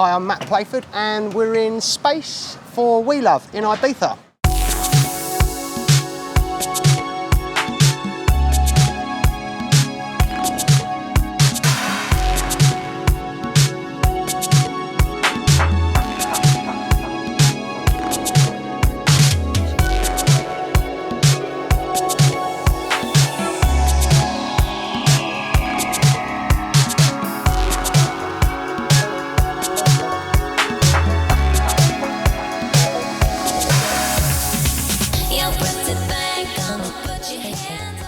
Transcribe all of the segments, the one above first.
Hi, I'm Mat Playford and we're in Space for We Love in Ibiza.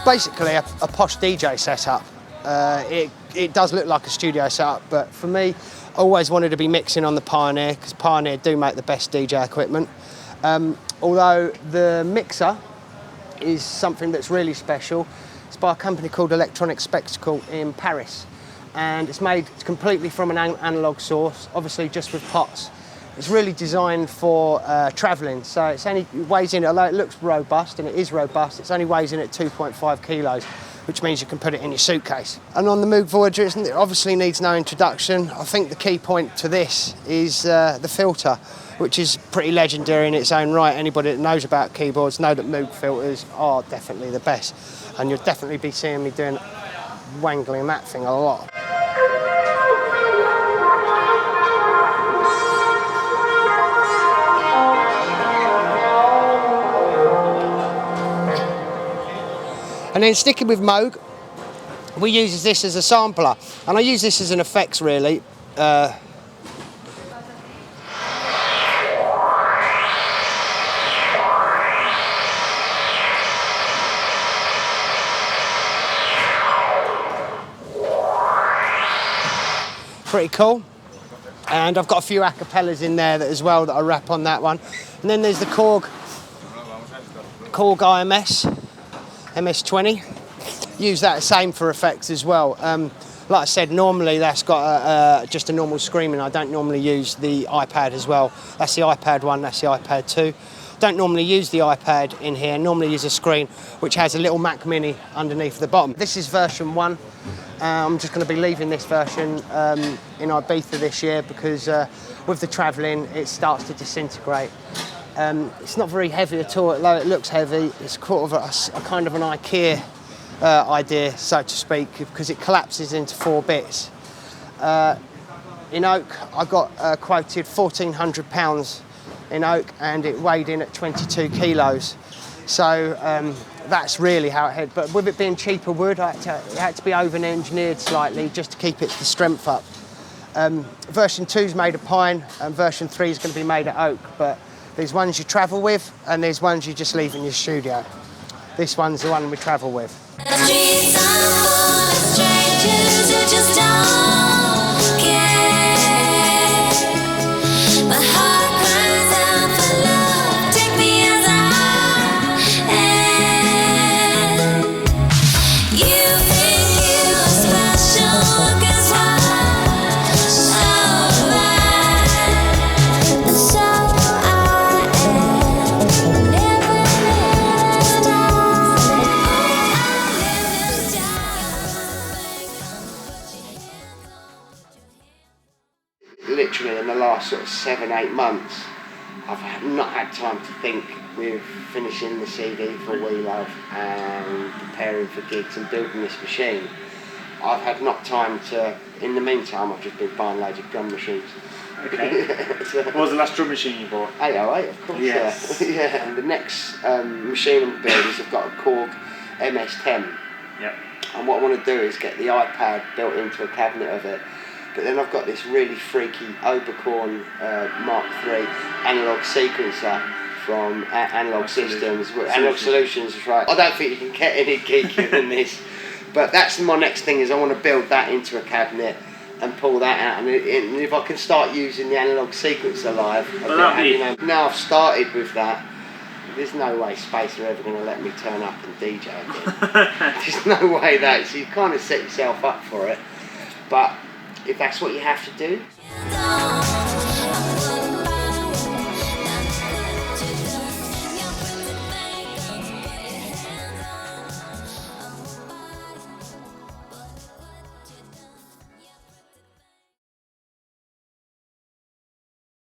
Basically a posh DJ setup. It does look like a studio setup, but for me, I always wanted to be mixing on the Pioneer because Pioneer do make the best DJ equipment. Although the mixer is something that's really special. It's by a company called Electronic Spectacle in Paris, and it's made completely from an analog source, obviously just with pots. It's really designed for travelling, so it only weighs in, although it looks robust, and it is robust, it only weighs in at 2.5 kilos, which means you can put it in your suitcase. And on the Moog Voyager, it obviously needs no introduction. I think the key point to this is the filter, which is pretty legendary in its own right. Anybody that knows about keyboards know that Moog filters are definitely the best, and you'll definitely be seeing me doing wangling that thing a lot. And then sticking with Moog, we use this as a sampler, and I use this as an effects really. Pretty cool. And I've got a few acapellas in there as well that I wrap on that one. And then there's the Korg IMS. MS-20, use that same for effects as well. Like I said, normally that's got just a normal screaming. I don't normally use the iPad as well. That's the iPad 1, that's the iPad 2. Don't normally use the iPad in here, normally use a screen which has a little Mac Mini underneath the bottom. This is version 1. I'm just going to be leaving this version in Ibiza this year because with the travelling it starts to disintegrate. It's not very heavy at all, although it looks heavy. It's kind of an IKEA idea, so to speak, because it collapses into 4 bits. In oak, I got quoted £1,400 in oak, and it weighed in at 22 kilos. So that's really how it had. But with it being cheaper wood, it had to be over-engineered slightly just to keep the strength up. Version 2 is made of pine, and version 3 is going to be made of oak. But there's ones you travel with, and there's ones you just leave in your studio. This one's the one we travel with. Literally in the last sort of 7-8 months, I've not had time to think with finishing the CD for We Love and preparing for gigs and building this machine. I've had not time to, in the meantime, I've just been buying loads of drum machines. Okay. What was the last drum machine you bought? 808, of course. Yes. Yeah. And the next machine I'm building is I've got a Korg MS-10. Yep. And what I want to do is get the iPad built into a cabinet of it. But then I've got this really freaky Oberkorn Mark III analog sequencer from Analog Systems. Analog Solutions, right. I don't think you can get any geekier than this. But that's my next thing, is I want to build that into a cabinet and pull that out. And if I can start using the analog sequencer live, now I've started with that, there's no way Space are ever going to let me turn up and DJ again. There's no way that, so you kind of set yourself up for it. But if that's what you have to do,